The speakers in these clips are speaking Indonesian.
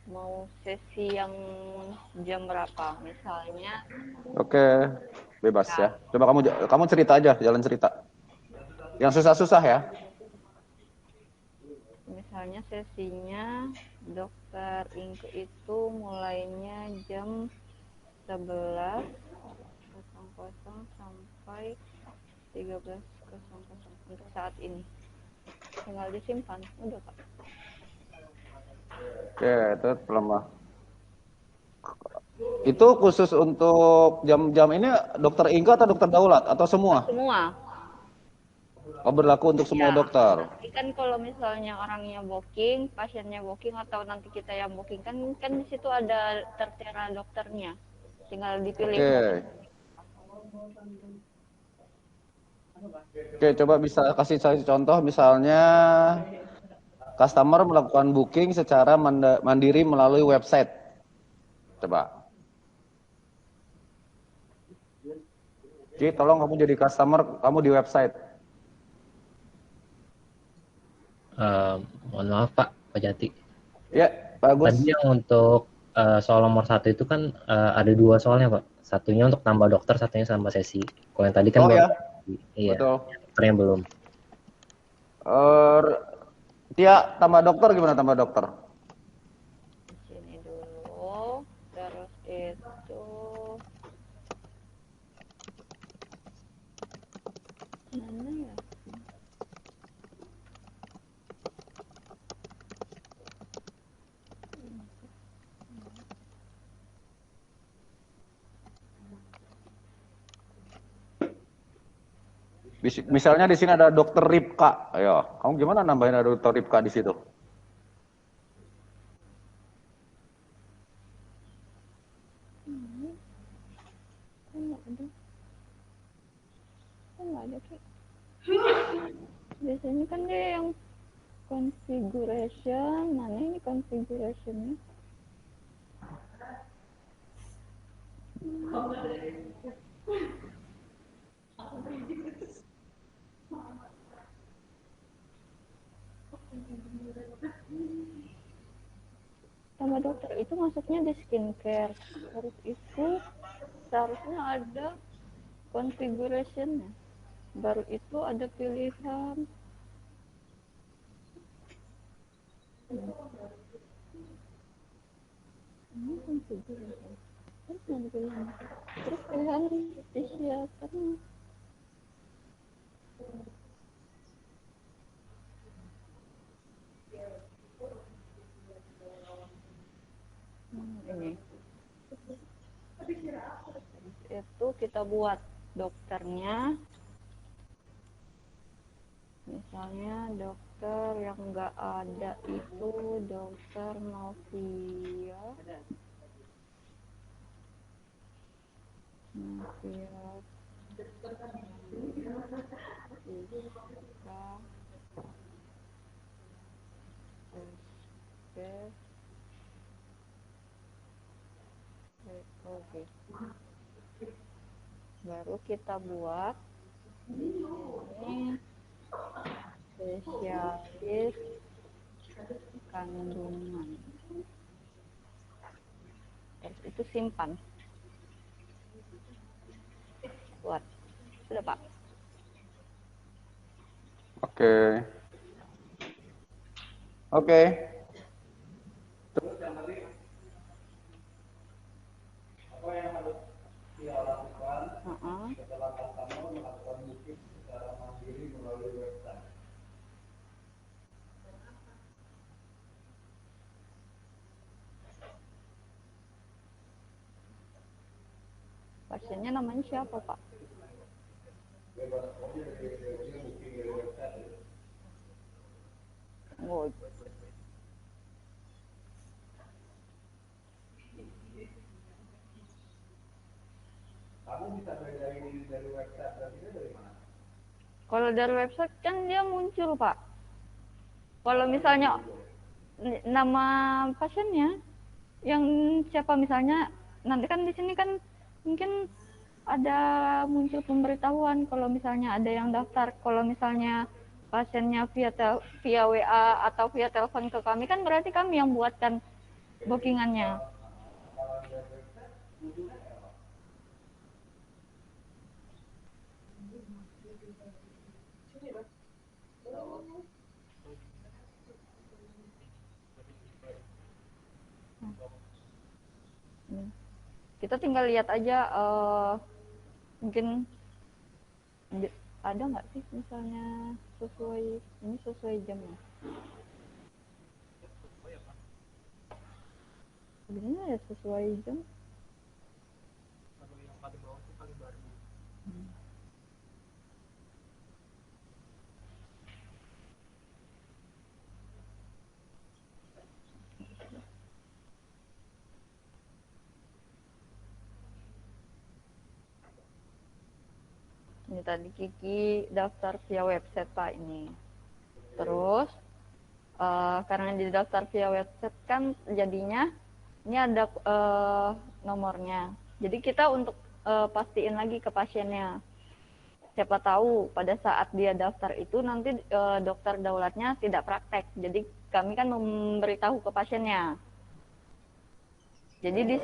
mau sesi yang jam berapa? Misalnya, Oke, bebas ya, ya. Coba kamu cerita aja, jalan cerita. Yang susah-susah ya. misalnya sesinya dokter Inke itu mulainya jam 11.00 sampai 13.00 untuk saat ini. Tinggal disimpan, udah Pak. Oke, itu lemah. Itu khusus untuk jam-jam ini dokter Inka atau dokter Daulat atau semua? Semua. Oh, berlaku untuk semua Ya, dokter. nanti kan kalau misalnya orangnya booking, pasiennya booking atau nanti kita yang booking kan kan di situ ada tertera dokternya. Tinggal dipilih Oke. mau. Oke, coba bisa kasih saya contoh misalnya customer melakukan booking secara mandiri melalui website. Coba. Oke, tolong kamu jadi customer kamu di website. Mohon maaf Pak Jati. Ya, bagus. Tadi yang untuk soal nomor satu itu kan ada dua soalnya Pak. Satunya untuk tambah dokter, satunya sama sesi. Kalau yang tadi kan Oh baru, ya, iya, betul. dokternya belum. Eh, Tia, tambah dokter gimana tambah dokter? Di sini dulu. Terus itu mana ya? Misalnya di sini ada dokter Ripka. Ayo, kamu gimana nambahin ada dokter Ripka di situ? Kok nggak ada? Kok nggak ada Ki? Biasanya kan dia yang configuration, mana ini configurationnya? Tambah dokter itu masuknya di skincare. Harus itu seharusnya ada configurationnya. Baru itu ada pilihan. Ini configuration. Terus ada pilihan. Terus pilihan psikiaternya. Ini. Itu kita buat dokternya. Misalnya dokter yang nggak ada itu dokter Novia. Novia Siska Oke. Baru kita buat di sini spesialis kandungan. Terus itu simpan. Buat. Sudah Pak. Oke. Oke. Pasiennya namanya siapa Pak? Oh, kalau dari website kan dia muncul Pak. Kalau misalnya nama pasiennya yang siapa misalnya nanti kan di sini kan mungkin ada muncul pemberitahuan kalau misalnya ada yang daftar. Kalau misalnya pasiennya via WA atau via telepon ke kami kan berarti kami yang buatkan bookingannya. Kita tinggal lihat aja, mungkin ada nggak sih misalnya sesuai jamnya. Sebenarnya ya sesuai jam. Ini tadi Kiki daftar via website Pak ini. Terus karena di daftar via website kan jadinya ini ada nomornya. Jadi kita untuk pastiin lagi ke pasiennya. Siapa tahu pada saat dia daftar itu nanti dokter daulatnya tidak praktek. Jadi kami kan memberitahu ke pasiennya. Jadi di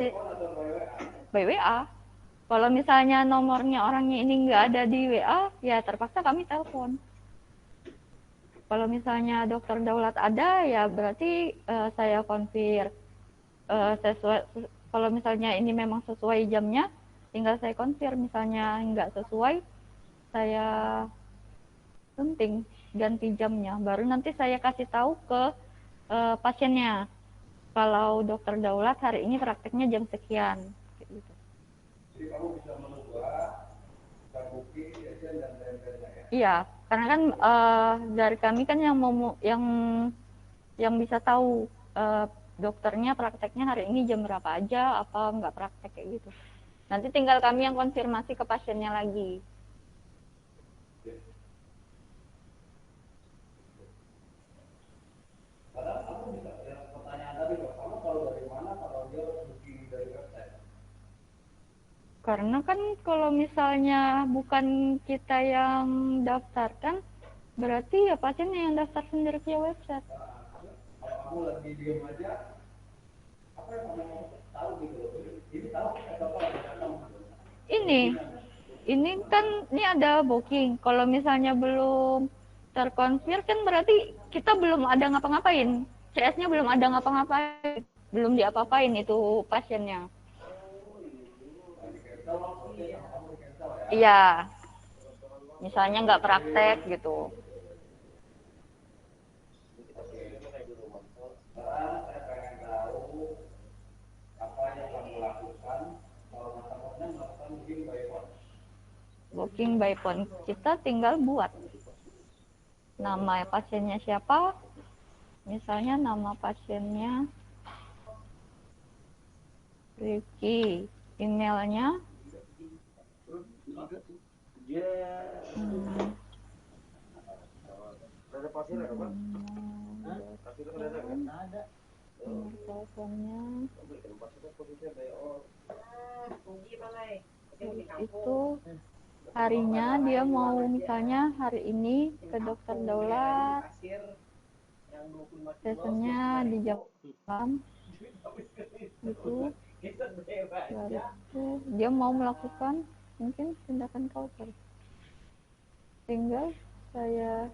by WA. Kalau misalnya nomornya orangnya ini nggak ada di WA, ya terpaksa kami telepon. Kalau misalnya dokter daulat ada, ya berarti saya konfir sesuai. Kalau misalnya ini memang sesuai jamnya, tinggal saya konfir. Misalnya nggak sesuai, saya penting ganti jamnya. Baru nanti saya kasih tahu ke pasiennya. Kalau dokter daulat hari ini prakteknya jam sekian. Gitu. Jadi kamu bisa mengubah booking, agent dan lain-lainnya ya. Iya, karena kan dari kami kan yang bisa tahu dokternya prakteknya hari ini jam berapa aja, apa nggak praktek kayak gitu. Nanti tinggal kami yang konfirmasi ke pasiennya lagi. Padahal aku bisa ya, pertanyaan tadi Pak, kamu kalau dari mana kalau dia booking dari website? Karena kan kalau misalnya bukan kita yang daftarkan, berarti ya pasiennya yang daftar sendiri via website. Kalau kamu lagi diem aja, apa yang kamu mau tahu gitu loh? Ini tahu atau apa? Ini kan ini ada booking. Kalau misalnya belum terkonfir kan berarti kita belum ada ngapa-ngapain. CS-nya belum ada ngapa-ngapain, belum diapa-apain itu pasiennya. Iya, misalnya nggak praktek gitu. Sekarang saya pengen tahu apa yang kamu lakukan kalau masalahnya melakukan booking by phone. Booking by phone kita tinggal buat nama pasiennya siapa. Misalnya nama pasiennya Ricky, emailnya nomor teleponnya itu harinya dia mau misalnya hari ini ke dokter daulat sessionnya di jam 6 gitu, baru itu dia mau melakukan mungkin tindakan kauter, tinggal saya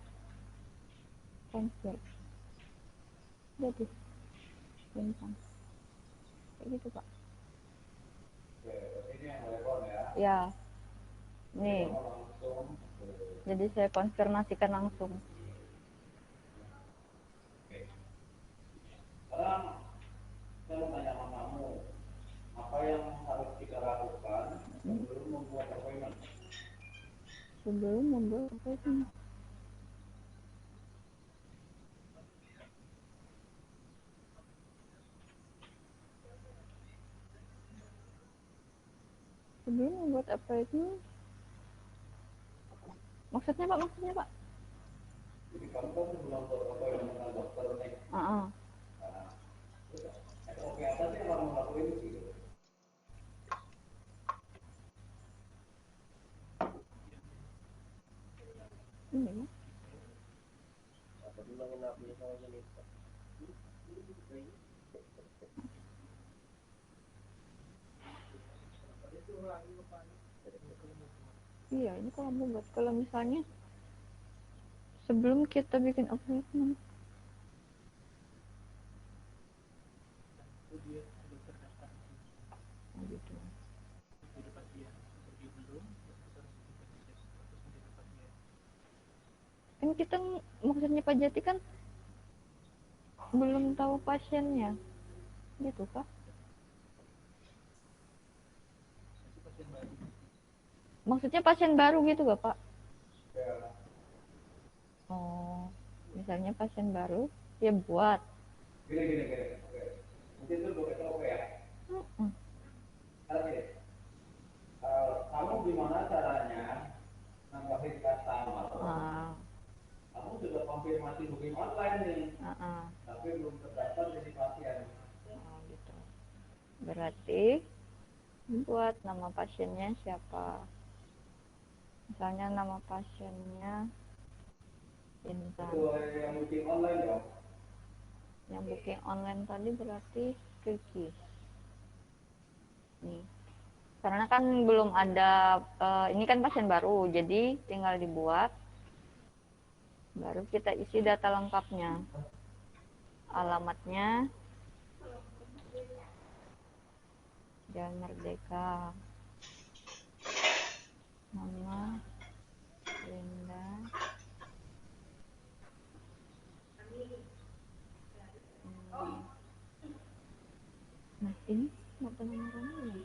konfirm jadi bintang kayak gitu Pak. Ya nih, jadi saya konfirmasikan langsung. Sekarang saya mau tanya sama kamu, apa yang harus kita lakukan sebelum membuat appointment? Sebelum membuat appointment, maksudnya Pak? Jadi kamu kan sebelum berappointment dengan dokter nih. Oke, apa sih yang kamu lakuin gitu? Ini Iya, ini kalau mau buat kalau misalnya sebelum kita bikin appointment. Oh, gitu. Kan kita maksudnya Pak Jati kan belum tahu pasiennya, gitu Pak? Maksudnya pasien baru gitu gak Pak? Oh, misalnya pasien baru, ya buat. Gini. Mungkin itu gue kata oke ya. Mm-mm. Sekarang gini, kamu gimana caranya nambahin customer? Ah, Kamu sudah konfirmasi booking online nih, ah. tapi belum terdaftar jadi pasien. Oh, gitu. Berarti buat nama pasiennya siapa? Misalnya nama pasiennya Intan. Itu yang booking online dong. Yang booking online tadi berarti Kiki. Nih. Karena kan belum ada, ini kan pasien baru, jadi tinggal dibuat. Baru kita isi data lengkapnya. Alamatnya Jalan Merdeka. Nama Linda. Nah, ini mata nomornya.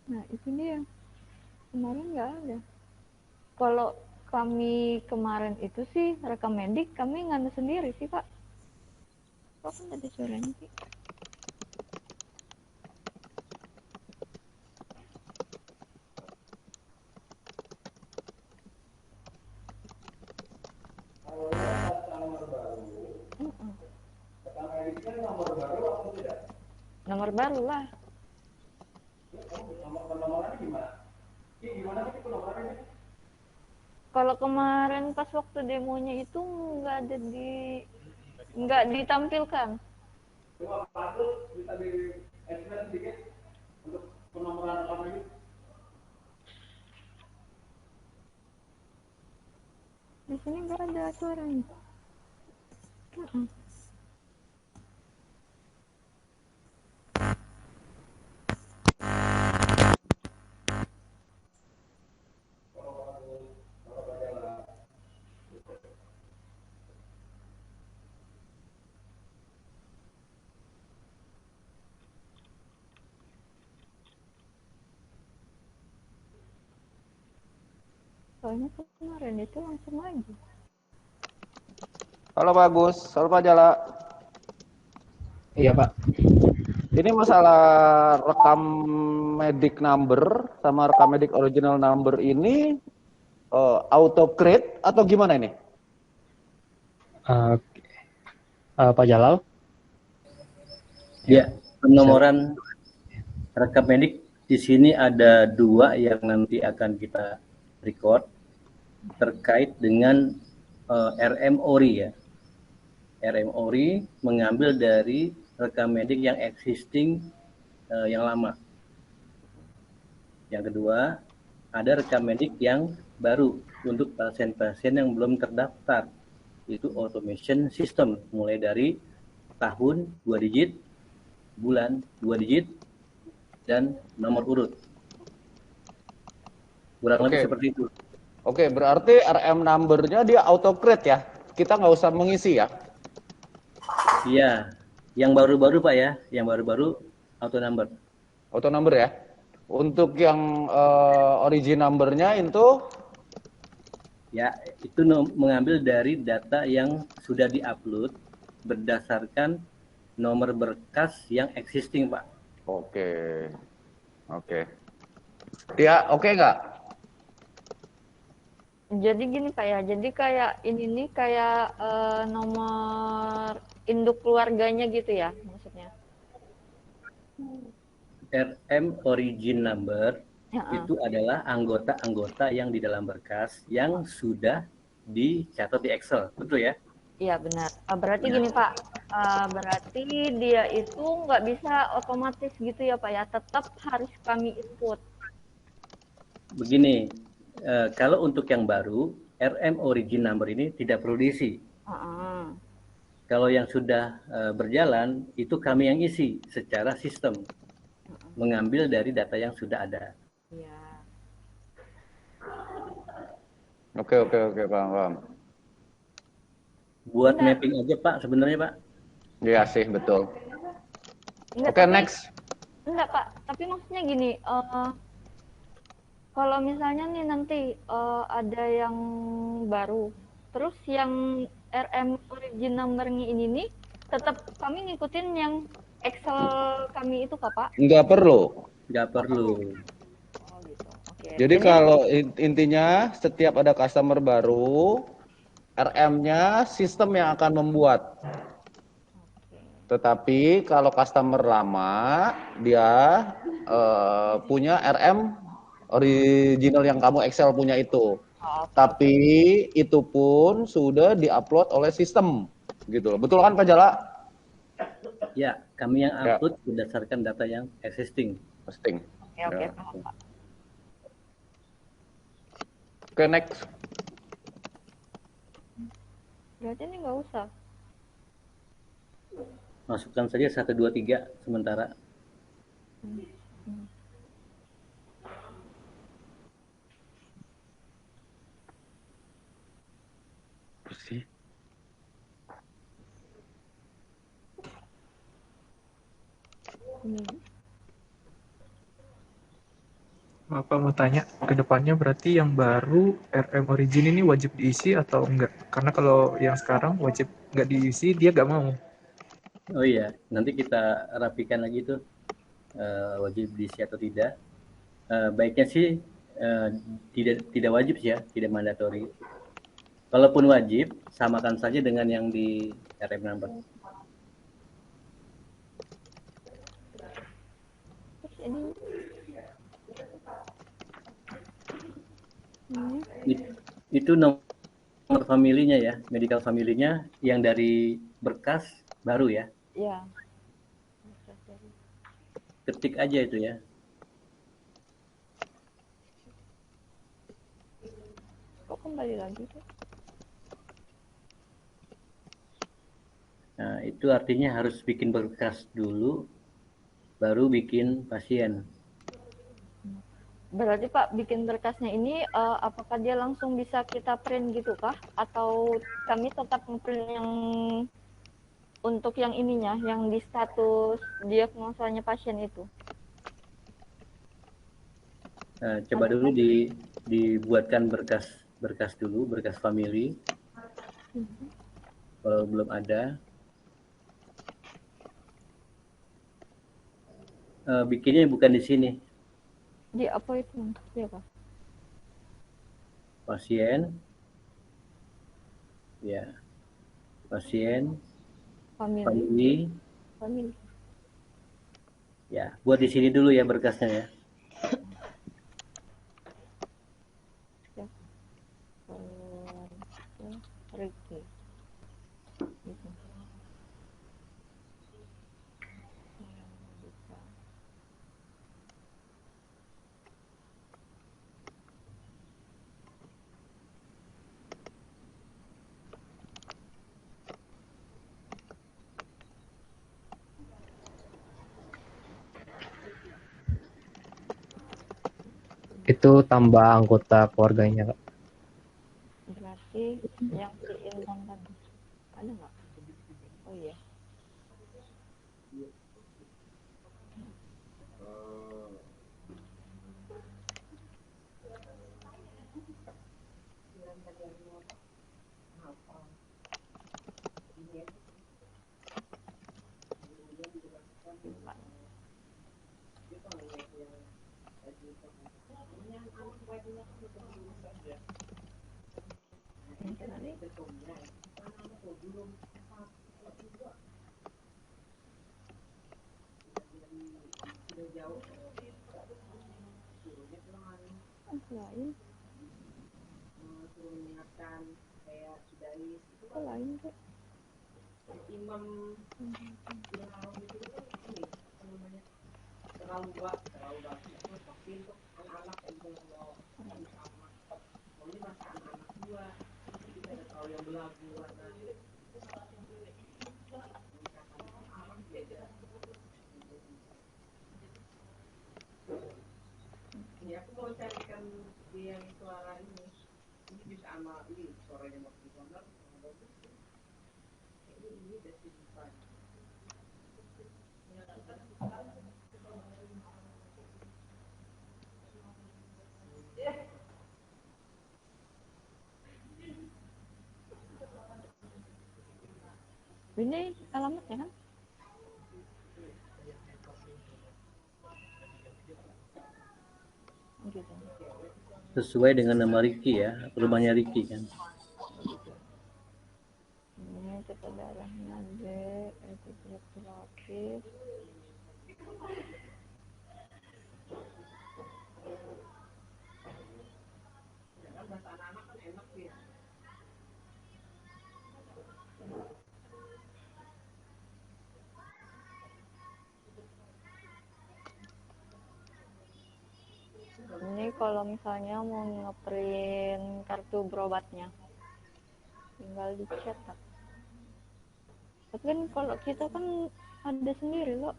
Nah, itu dia. Kemarin nggak ada. Kalau kami kemarin itu sih rekam medik kami nganu sendiri sih Pak. Kok kan ada suaranya sih? Mm-mm. Nomor baru lah. Kalau kemarin pas waktu demonya itu nggak ditampilkan. Coba patut bisa di explain sedikit untuk penomoran rekam medik. Di sini nggak ada suaranya. Mm-mm. Soalnya kemarin itu langsung aja. Halo Pak Agus, halo Pak Jala. Iya Pak. Ini masalah rekam medik number sama rekam medik original number ini auto create atau gimana ini? Uh, Pak Jalal? Ya, penomoran rekam medik di sini ada 2 yang nanti akan kita record terkait dengan RM ORI ya. RM ORI mengambil dari rekam medik yang existing yang lama. Yang kedua, ada rekam medik yang baru untuk pasien-pasien yang belum terdaftar. Itu automation system mulai dari tahun 2 digit, bulan 2 digit, dan nomor urut. Kurang lebih seperti itu. Oke, berarti RM number-nya dia auto create ya? Kita nggak usah mengisi ya? Iya, yang baru-baru Pak ya, yang baru-baru auto number. Auto number ya? Untuk yang origin number-nya itu? Ya, itu mengambil dari data yang sudah diupload berdasarkan nomor berkas yang existing Pak. Oke. Ya, oke nggak? Jadi gini Pak ya, jadi kayak ini nih kayak nomor induk keluarganya gitu ya maksudnya. RM origin number Ya, itu adalah anggota-anggota yang di dalam berkas yang sudah dicatat di Excel, betul ya? Iya benar. Berarti gini Pak, berarti dia itu nggak bisa otomatis gitu ya Pak ya, tetap harus kami input. Begini, kalau untuk yang baru, RM origin number ini tidak perlu diisi. Heeh. Kalau yang sudah berjalan, itu kami yang isi secara sistem, mengambil dari data yang sudah ada. Iya. Oke, paham, paham. Buat Enggak, mapping aja Pak, sebenarnya Pak. Iya sih, betul. enggak Oke, tapi next. enggak Pak, tapi maksudnya gini, kalau misalnya nih nanti ada yang baru, terus yang RM origin number-nya ini nih, tetap kami ngikutin yang Excel kami itu kah Pak? Nggak perlu. Nggak Oh perlu. perlu. Oh gitu. Oke. Jadi Jadi kalau intinya setiap ada customer baru, RM-nya sistem yang akan membuat. oke. Tetapi kalau customer lama, dia punya RM original yang kamu Excel punya itu. Oh, oke oke. Tapi itu pun sudah diupload oleh sistem, gitu loh. Betul kan Pak Jala? Ya, kami yang Ya, upload berdasarkan data yang existing. posting. Oke oke Ya. paham Pak. Oke, next. Berarti ini nggak usah. Masukkan saja 1, 2, 3 sementara. Bersih. Ini. Apa mau tanya ke depannya berarti yang baru RM origin ini wajib diisi atau enggak? Karena kalau yang sekarang wajib nggak diisi dia nggak mau. Oh iya, nanti kita rapikan lagi tuh wajib diisi atau tidak. Baiknya sih tidak wajib sih ya, tidak mandatory. Kalaupun wajib, samakan saja dengan yang di RM number. Terus ini. Itu nomor familinya ya, medical familinya yang dari berkas baru ya. Ya. Ketik aja itu ya. Kok kembali lagi tuh? Nah, itu artinya harus bikin berkas dulu, baru bikin pasien. Berarti Pak bikin berkasnya ini apakah dia langsung bisa kita print gitu kah? Atau kami tetap print yang untuk yang ininya, yang di status diagnosanya pasien itu? Coba dulu dibuatkan berkas dulu, berkas family. Kalau belum ada, bikinnya bukan di sini. Di appointment, ya Pak? Pasien, ya, pasien, Family. family, ya. Buat di sini dulu ya berkasnya ya. Ya. Ricky. Gitu. Itu tambah anggota keluarganya, Kak. Berarti yang si Ilman tadi ada nggak? Oh iya. Lain. Kok lain tuh? Ini alamatnya kan? Gitu. Sesuai dengan nama Ricky ya, rumahnya Ricky kan. Ini tata darahnya B, itu terapis. Ini kalau misalnya mau ngeprint kartu berobatnya, tinggal dicetak. Tapi kan kalau kita kan ada sendiri loh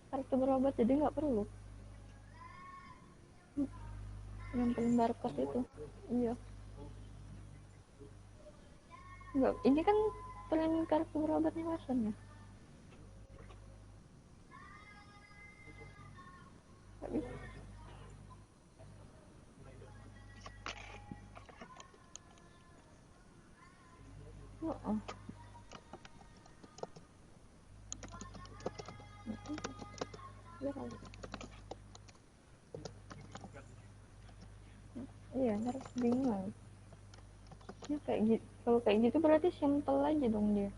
kartu berobat, jadi nggak perlu yang barcode itu. Iya. Nggak, ini kan print kartu berobatnya pasien ya. Nggak bisa. Oh. Ya, kali. Iya, ntar bingung. Ya, kayak gitu. Kalau kayak gitu berarti sampel aja dong dia.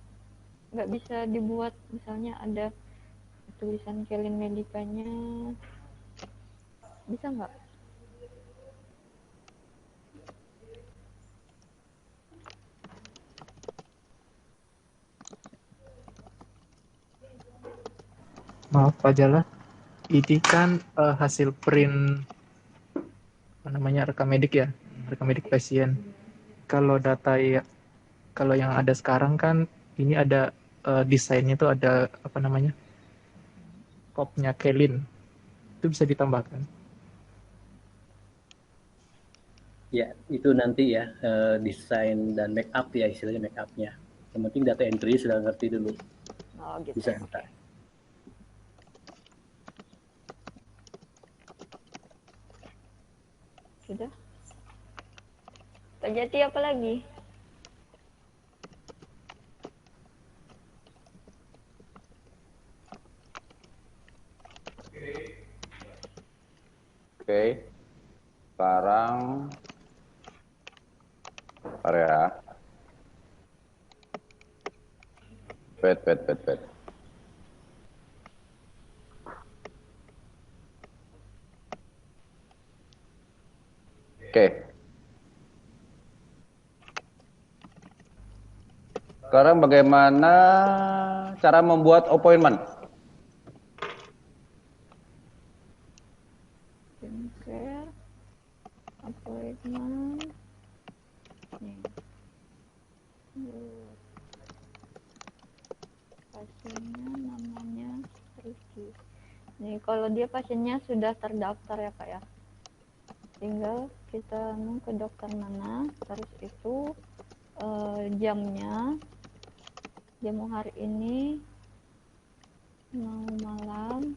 Nggak bisa dibuat misalnya ada tulisan Kelin Medikanya, bisa nggak? Maaf Pak Jala, ini kan hasil print apa namanya rekam medik ya, rekam medik pasien. Kalau data ya, kalau yang ada sekarang kan ini ada desainnya tuh ada apa namanya kopnya Kelin, itu bisa ditambahkan. Ya, itu nanti ya desain dan make up ya, istilahnya make up-nya. Yang penting data entry sudah ngerti dulu. Oh gitu. Bisa Oke. minta. Sudah. Pak Jati apa lagi? Oke. Sekarang area. Wait. Oke. Sekarang bagaimana cara membuat appointment? Skincare, appointment. Nih. Pasiennya namanya Ricky. Nih kalau dia pasiennya sudah terdaftar ya Kak ya. Tinggal kita mau ke dokter mana, terus itu jamnya, dia mau hari ini, mau malam,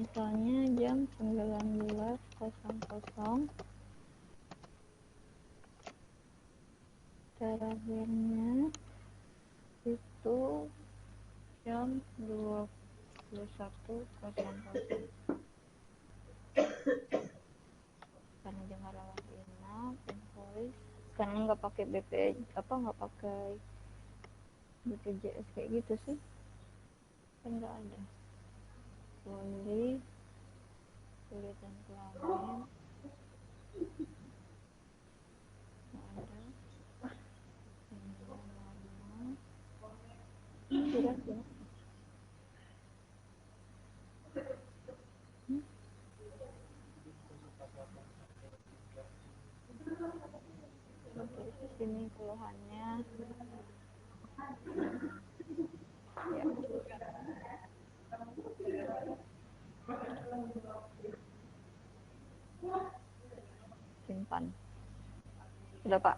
misalnya jam 19.00, terakhirnya itu jam 21.00. Karena dia nggak rawat inap, invoice, karena nggak pakai nggak pakai BPJS kayak gitu sih, kan nggak ada. Boleh kulit dan kelamin nggak ada. Ini normal. durasi. Terus di sini keluhannya. Ya. Simpan. Sudah, Pak.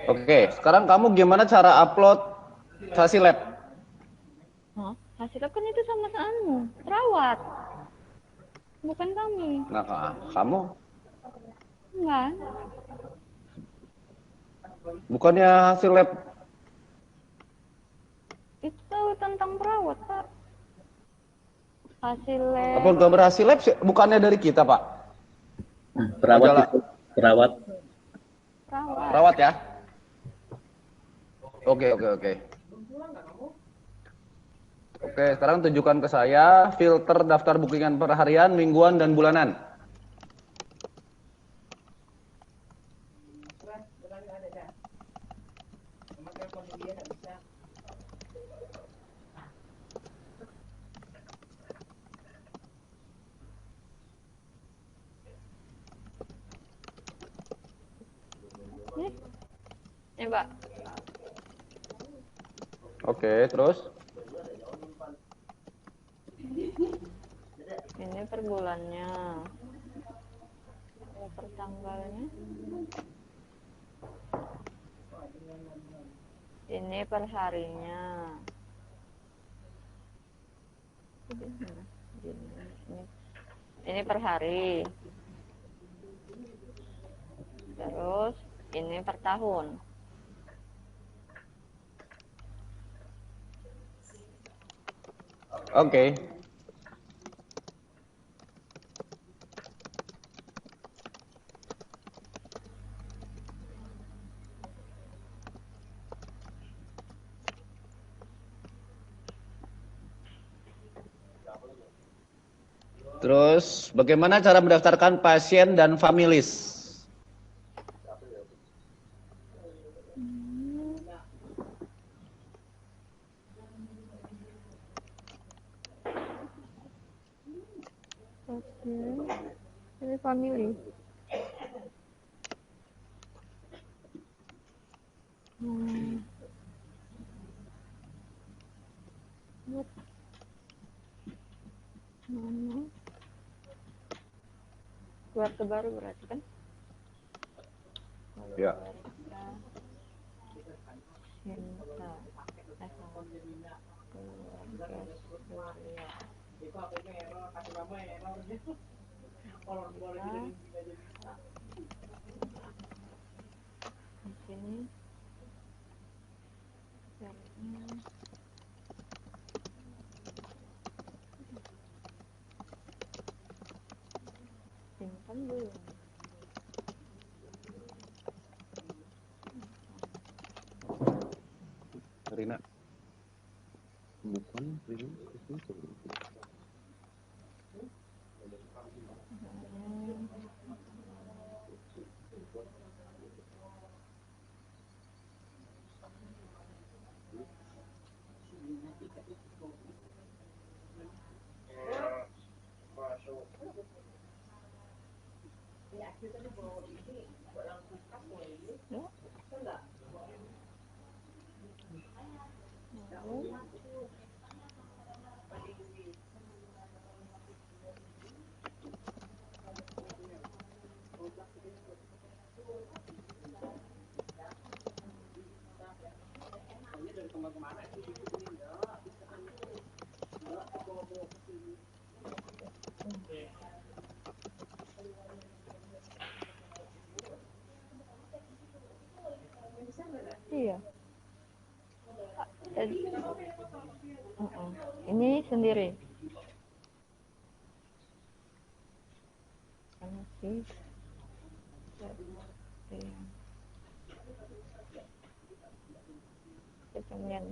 Oke, sekarang kamu gimana cara upload hasil lab? Hah? Hasil lab kan itu sama anu, perawat. Bukan kami. Nah, kamu Enggak. bukannya hasil lab? Itu tentang perawat, Pak. Hasil lab. Upload gambar hasil lab bukannya dari kita, Pak? Perawat Majalah. itu, perawat. Perawat. Perawat ya? Oke. Oke, sekarang tunjukkan ke saya filter daftar bookingan per harian, mingguan, dan bulanan. Ya, Pak. Oke, terus? Ini per bulannya. Kalau per tanggalnya. Ini per harinya. Ini per hari. Terus ini per tahun. Oke. Terus, bagaimana cara mendaftarkan pasien dan familis? Oke. Ini family. Keluarga baru berarti kan? Ya. Di sini. Simpan dulu. Rina. Bukan, Rina. Iya. Ini sendiri. Sama sih. Kemudian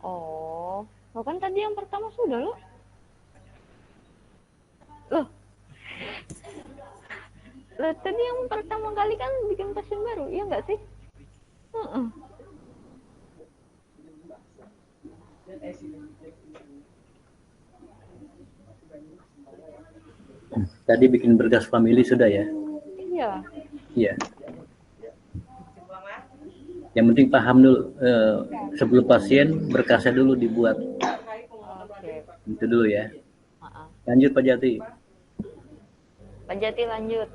Oh, lo kan tadi yang pertama sudah lo. Loh, lo tadi yang pertama kali kan bikin pasien baru, iya nggak sih? Heeh. Tadi bikin berkas family sudah ya? Iya. Iya. Yang penting paham dulu sebelum pasien berkasnya dulu dibuat. Oke. Itu dulu ya. Heeh. Lanjut Pak Jati. Pak Jati lanjut.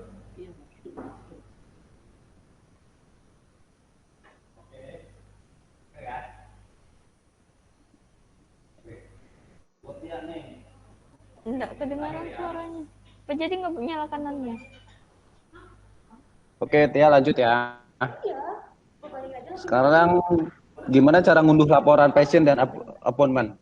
Enggak kedengaran suaranya. Pak Jati nggak nyalakan kanannya. Oke, Tia lanjut ya. Sekarang gimana cara ngunduh laporan pasien dan appointment?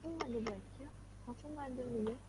Aku nggak dibaca. Aku nggak ada lihat.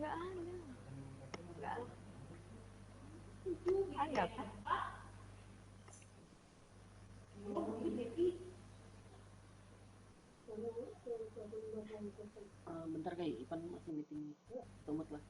Nggak ada. Nggak ada. Ada kan? Bentar kayak Ipan masih meeting tumut lah.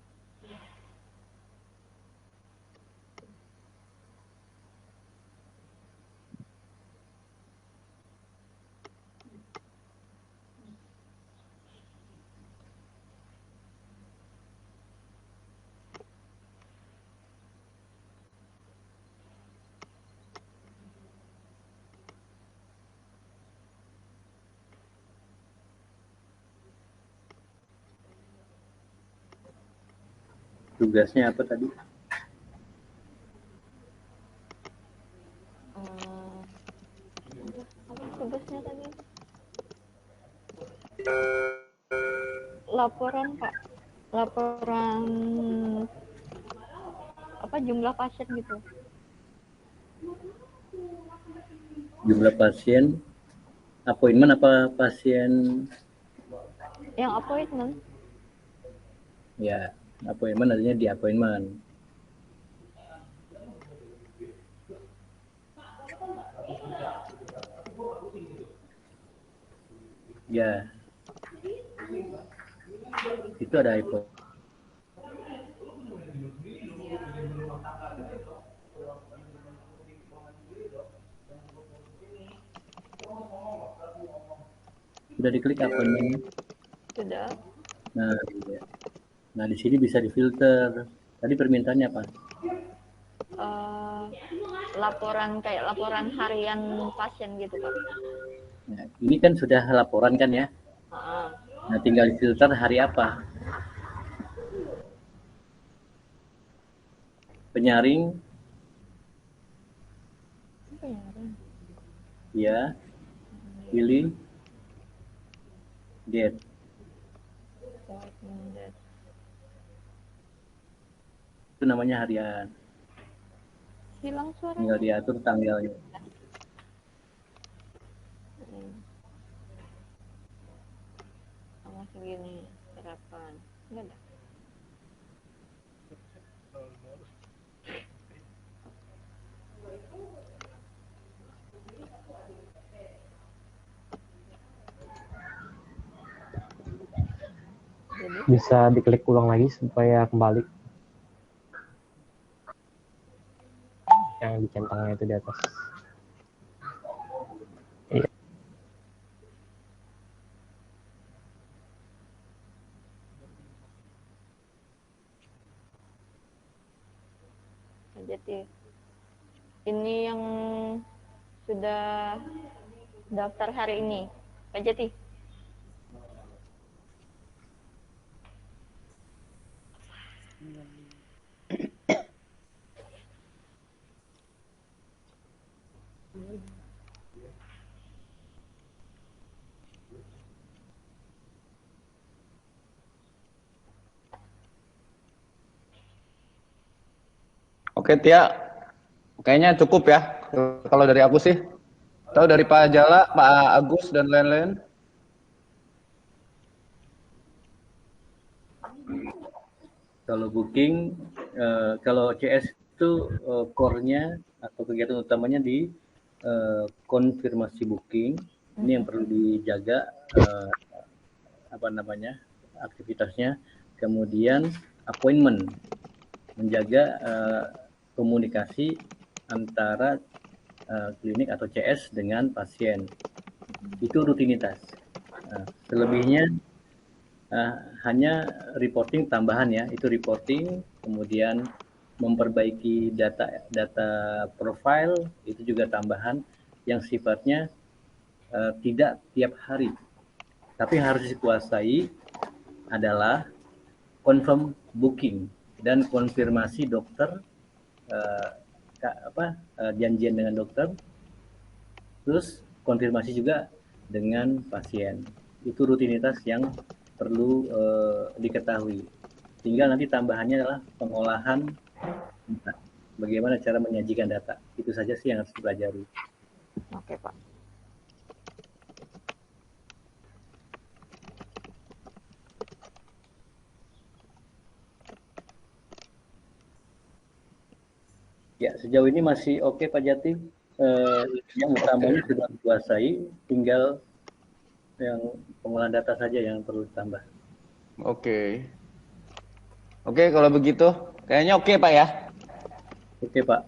Tugasnya apa tadi? Apa tugasnya tadi? Laporan Pak. Laporan apa jumlah pasien gitu. Jumlah pasien, appointment apa pasien? Yang appointment. Ya, appointment artinya di appointment. Ya, itu ada iPhone. Sudah diklik appointment. Sudah. Nah, iya. Nah di sini bisa difilter. Tadi permintaannya apa? Laporan kayak laporan harian pasien gitu Pak. Nah, ini kan sudah laporan kan ya. Nah tinggal filter hari apa. Penyaring. Ya. Pilih. Date. Itu namanya harian. Hilang suara. Tinggal diatur tanggalnya. Sama segini sarapan. Enggak ada. bisa diklik ulang lagi supaya kembali yang di centangnya itu di atas. Iya. Jadi ini yang sudah daftar hari ini, Pak Jati. Oke, Tia. Kayaknya cukup ya. Kalau dari aku sih. Tahu dari Pak Jala, Pak Agus, dan lain-lain. Kalau booking, kalau CS itu core-nya atau kegiatan utamanya di konfirmasi booking. Ini yang perlu dijaga aktivitasnya. Kemudian appointment, menjaga komunikasi antara klinik atau CS dengan pasien. Itu rutinitas. Selebihnya hanya reporting tambahan ya, itu reporting, kemudian memperbaiki data profile, itu juga tambahan yang sifatnya tidak tiap hari, tapi harus dikuasai adalah confirm booking dan konfirmasi dokter, janjian dengan dokter, terus konfirmasi juga dengan pasien. Itu rutinitas yang perlu diketahui. Tinggal nanti tambahannya adalah pengolahan data. Bagaimana cara menyajikan data. Itu saja sih yang harus dipelajari. Oke, Pak. Ya, sejauh ini masih oke, Pak Jati. Yang utamanya sudah dikuasai, tinggal yang pengolahan data saja yang perlu ditambah. Oke. Oke, kalau begitu. Kayaknya oke, Pak ya. Oke, Pak.